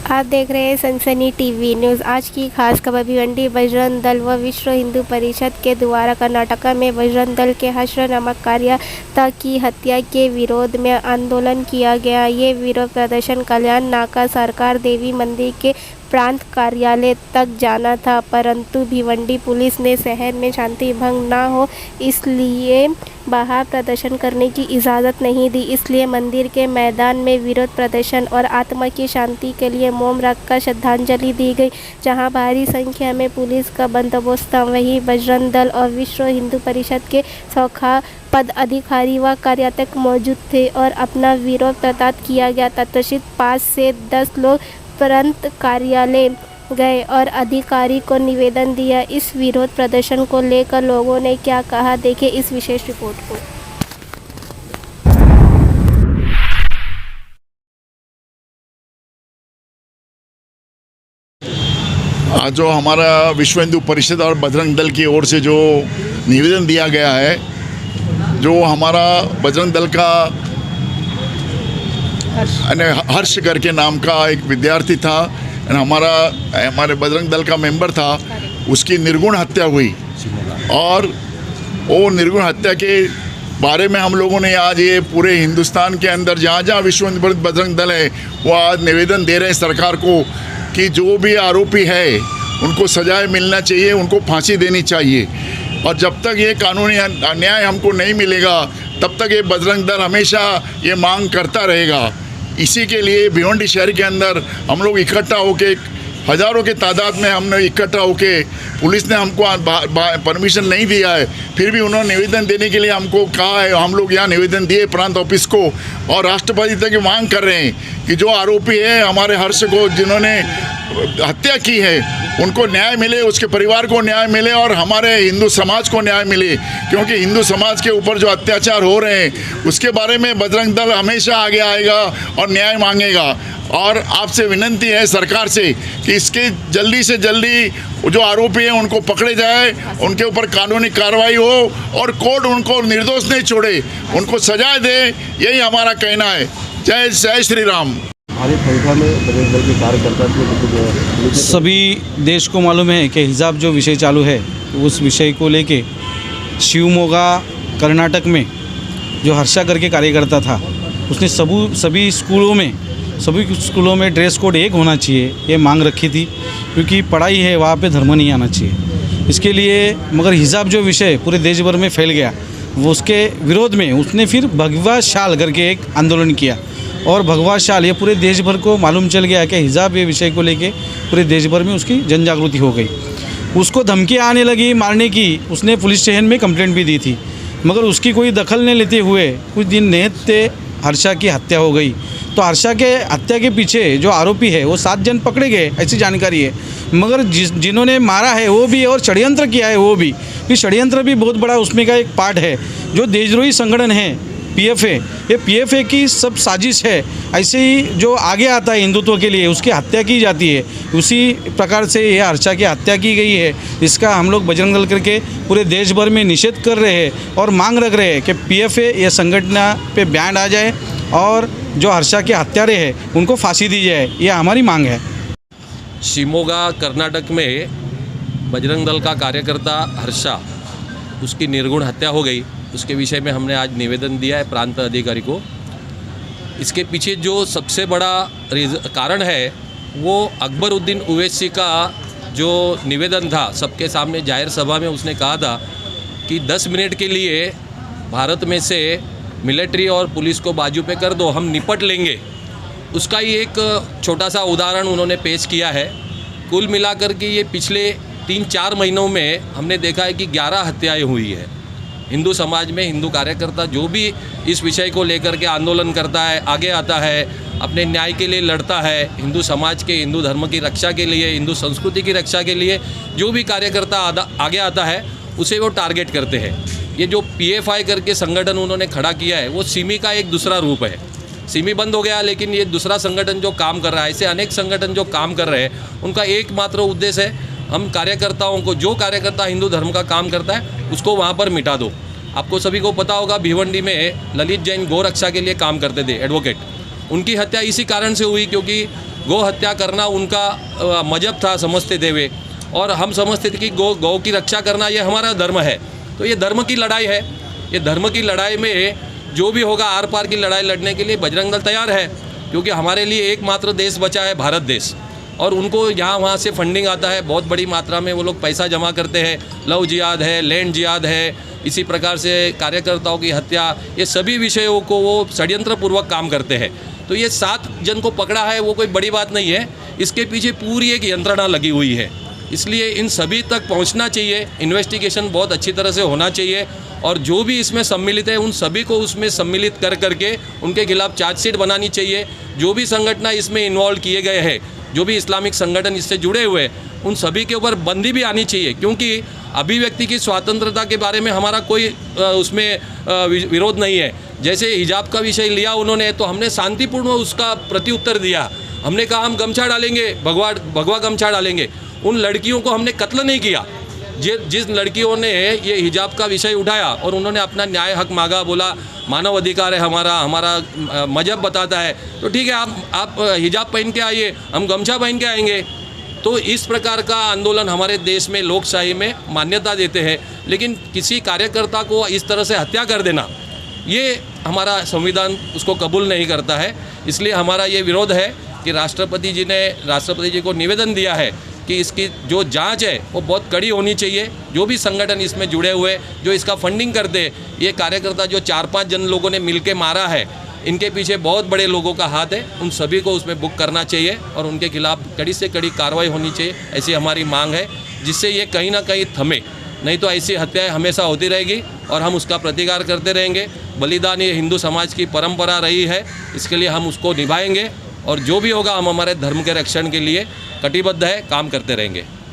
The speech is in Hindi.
आप देख रहे हैं सनसनी टीवी न्यूज़। आज की खास खबर भिवंडी बजरंग दल व विश्व हिंदू परिषद के द्वारा कर्नाटक में बजरंग दल के हर्ष नामक कार्यकर्ता की हत्या के विरोध में आंदोलन किया गया। ये विरोध प्रदर्शन कल्याण नाका सरकार देवी मंदिर के प्रांत कार्यालय तक जाना था, परंतु भिवंडी पुलिस ने शहर में शांति भंग न हो इसलिए बाहर प्रदर्शन करने की इजाज़त नहीं दी। इसलिए मंदिर के मैदान में विरोध प्रदर्शन और आत्मा की शांति के लिए मौन रखकर श्रद्धांजलि दी गई, जहां भारी संख्या में पुलिस का बंदोबस्त था। वहीं बजरंग दल और विश्व हिंदू परिषद के सौखा पद अधिकारी व कार्यकर्ता मौजूद थे और अपना विरोध प्रकट किया गया। तत्क्षणात 5 से 10 लोग प्रांत कार्यालय गए और अधिकारी को निवेदन दिया। इस विरोध प्रदर्शन को लेकर लोगों ने क्या कहा, देखें इस विशेष रिपोर्ट को। आज जो हमारा विश्व हिंदू परिषद और बजरंग दल की ओर से जो निवेदन दिया गया है, जो हमारा बजरंग दल का हर्ष करके नाम का एक विद्यार्थी था, हमारे बजरंग दल का मेंबर था, उसकी निर्गुण हत्या हुई और वो निर्गुण हत्या के बारे में हम लोगों ने आज ये पूरे हिंदुस्तान के अंदर जहाँ जहाँ विश्व हिंदू बजरंग दल है वो आज निवेदन दे रहे हैं सरकार को कि जो भी आरोपी है उनको सजाएं मिलना चाहिए, उनको फांसी देनी चाहिए। और जब तक ये कानूनी न्याय हमको नहीं मिलेगा तब तक ये बजरंग दल हमेशा ये मांग करता रहेगा। इसी के लिए भिवंडी शहर के अंदर हम लोग इकट्ठा होके हज़ारों के तादाद में हमने इकट्ठा होके, पुलिस ने हमको परमिशन नहीं दिया है, फिर भी उन्होंने निवेदन देने के लिए हमको कहा है। हम लोग यहाँ निवेदन दिए प्रांत ऑफिस को और राष्ट्रपति तक मांग कर रहे हैं कि जो आरोपी है हमारे हर्ष को, जिन्होंने हत्या की है, उनको न्याय मिले, उसके परिवार को न्याय मिले और हमारे हिंदू समाज को न्याय मिले, क्योंकि हिंदू समाज के ऊपर जो अत्याचार हो रहे हैं उसके बारे में बजरंग दल हमेशा आगे आएगा और न्याय मांगेगा। और आपसे विनंती है सरकार से कि इसके जल्दी से जल्दी जो आरोपी हैं उनको पकड़े जाए, उनके ऊपर कानूनी कार्रवाई हो और कोर्ट उनको निर्दोष नहीं छोड़े, उनको सजा दे, यही हमारा कहना है। जय श्री राम। भारी संख्या में बजरंग दल के कार्यकर्ता सभी देश को मालूम है कि हिजाब जो विषय चालू है उस विषय को लेके शिवमोगा कर्नाटक में जो हर्षा करके कार्यकर्ता था उसने सभी स्कूलों में ड्रेस कोड एक होना चाहिए, ये मांग रखी थी, क्योंकि पढ़ाई है वहाँ पे धर्म नहीं आना चाहिए। इसके लिए मगर हिजाब जो विषय पूरे देश भर में फैल गया, वो उसके विरोध में उसने फिर भगवा शाल करके एक आंदोलन किया और भगवा शाल ये पूरे देश भर को मालूम चल गया कि हिजाब ये विषय को लेके पूरे देश भर में उसकी जन जागृति हो गई। उसको धमकी आने लगी मारने की, उसने पुलिस स्टेशन में कंप्लेंट भी दी थी, मगर उसकी कोई दखल नहीं लेते हुए कुछ दिन नेहते हर्षा की हत्या हो गई। तो हर्षा के हत्या के पीछे जो आरोपी है वो 7 जन पकड़े गए, ऐसी जानकारी है, मगर जिन्होंने मारा है वो भी और षड्यंत्र किया है वो भी, फिर षड्यंत्र भी बहुत बड़ा उसमें का एक पार्ट है। जो देशद्रोही संगठन है पीएफए, ये पीएफए की सब साजिश है। ऐसे ही जो आगे आता है हिंदुत्व के लिए उसकी हत्या की जाती है, उसी प्रकार से ये हर्षा की हत्या की गई है। इसका हम लोग बजरंग दल करके पूरे देश भर में निषेध कर रहे हैं और मांग रख रहे हैं कि पीएफए ये संगठन पे बैन आ जाए और जो हर्षा के हत्यारे हैं उनको फांसी दी जाए, ये हमारी मांग है। शिवमोगा कर्नाटक में बजरंग दल का कार्यकर्ता हर्षा, उसकी निर्गुण हत्या हो गई, उसके विषय में हमने आज निवेदन दिया है प्रांत अधिकारी को। इसके पीछे जो सबसे बड़ा कारण है वो अकबरुद्दीन ओवैसी का जो निवेदन था सबके सामने जाहिर सभा में, उसने कहा था कि 10 मिनट के लिए भारत में से मिलिट्री और पुलिस को बाजू पे कर दो, हम निपट लेंगे। उसका ही एक छोटा सा उदाहरण उन्होंने पेश किया है। कुल मिलाकर के ये पिछले 3-4 महीनों में हमने देखा है कि 11 हत्याएं हुई है। हिंदू समाज में हिंदू कार्यकर्ता जो भी इस विषय को लेकर के आंदोलन करता है, आगे आता है, अपने न्याय के लिए लड़ता है, हिंदू समाज के, हिंदू धर्म की रक्षा के लिए, हिंदू संस्कृति की रक्षा के लिए जो भी कार्यकर्ता आगे आता है उसे वो टारगेट करते हैं। ये जो पीएफआई करके संगठन उन्होंने खड़ा किया है वो सिमी का एक दूसरा रूप है। सिमी बंद हो गया, लेकिन ये दूसरा संगठन जो काम कर रहा है, ऐसे अनेक संगठन जो काम कर रहे हैं, उनका एकमात्र उद्देश्य है हम कार्यकर्ताओं को, जो कार्यकर्ता हिंदू धर्म का काम करता है उसको वहाँ पर मिटा दो। आपको सभी को पता होगा भिवंडी में ललित जैन गौ रक्षा के लिए काम करते थे, एडवोकेट, उनकी हत्या इसी कारण से हुई क्योंकि गौ हत्या करना उनका मजहब था समझते थे वे, और हम समझते थे कि गौ की रक्षा करना ये हमारा धर्म है। तो ये धर्म की लड़ाई है। ये धर्म की लड़ाई में जो भी होगा, आर पार की लड़ाई लड़ने के लिए बजरंग दल तैयार है, क्योंकि हमारे लिए एकमात्र देश बचा है भारत देश। और उनको यहाँ वहाँ से फंडिंग आता है, बहुत बड़ी मात्रा में वो लोग पैसा जमा करते हैं। लव जिहाद है, लैंड जिहाद है, इसी प्रकार से कार्यकर्ताओं की हत्या, ये सभी विषयों को वो षड्यंत्रपूर्वक काम करते हैं। तो ये 7 जन को पकड़ा है वो कोई बड़ी बात नहीं है, इसके पीछे पूरी एक यंत्रणा लगी हुई है। इसलिए इन सभी तक पहुंचना चाहिए, इन्वेस्टिगेशन बहुत अच्छी तरह से होना चाहिए, और जो भी इसमें सम्मिलित है उन सभी को उसमें सम्मिलित कर करके उनके खिलाफ चार्जशीट बनानी चाहिए। जो भी संगठन इसमें इन्वॉल्व किए गए हैं, जो भी इस्लामिक संगठन इससे जुड़े हुए हैं, उन सभी के ऊपर बंदी भी आनी चाहिए, क्योंकि अभिव्यक्ति की स्वतंत्रता के बारे में हमारा कोई उसमें विरोध नहीं है। जैसे हिजाब का विषय लिया उन्होंने, तो हमने शांतिपूर्ण उसका प्रत्युत्तर दिया। हमने कहा हम गमछा डालेंगे, भगवा गमछा डालेंगे। उन लड़कियों को हमने कत्ल नहीं किया। जिस लड़कियों ने ये हिजाब का विषय उठाया और उन्होंने अपना न्याय हक मांगा, बोला मानव अधिकार है हमारा मजहब बताता है, तो ठीक है आप हिजाब पहन के आइए, हम गमछा पहन के आएंगे। तो इस प्रकार का आंदोलन हमारे देश में लोकशाही में मान्यता देते हैं, लेकिन किसी कार्यकर्ता को इस तरह से हत्या कर देना, ये हमारा संविधान उसको कबूल नहीं करता है। इसलिए हमारा ये विरोध है कि राष्ट्रपति जी को निवेदन दिया है कि इसकी जो जांच है वो बहुत कड़ी होनी चाहिए। जो भी संगठन इसमें जुड़े हुए, जो इसका फंडिंग करते, ये कार्यकर्ता जो 4-5 जन लोगों ने मिलके मारा है, इनके पीछे बहुत बड़े लोगों का हाथ है। उन सभी को उसमें बुक करना चाहिए और उनके खिलाफ कड़ी से कड़ी कार्रवाई होनी चाहिए, ऐसी हमारी मांग है, जिससे ये कहीं ना कहीं थमे। नहीं तो ऐसी हत्याएं हमेशा होती रहेगी और हम उसका प्रतिकार करते रहेंगे। बलिदान ये हिंदू समाज की परंपरा रही है, इसके लिए हम उसको निभाएंगे, और जो भी होगा हम हमारे धर्म के रक्षण के लिए कटिबद्ध है, काम करते रहेंगे।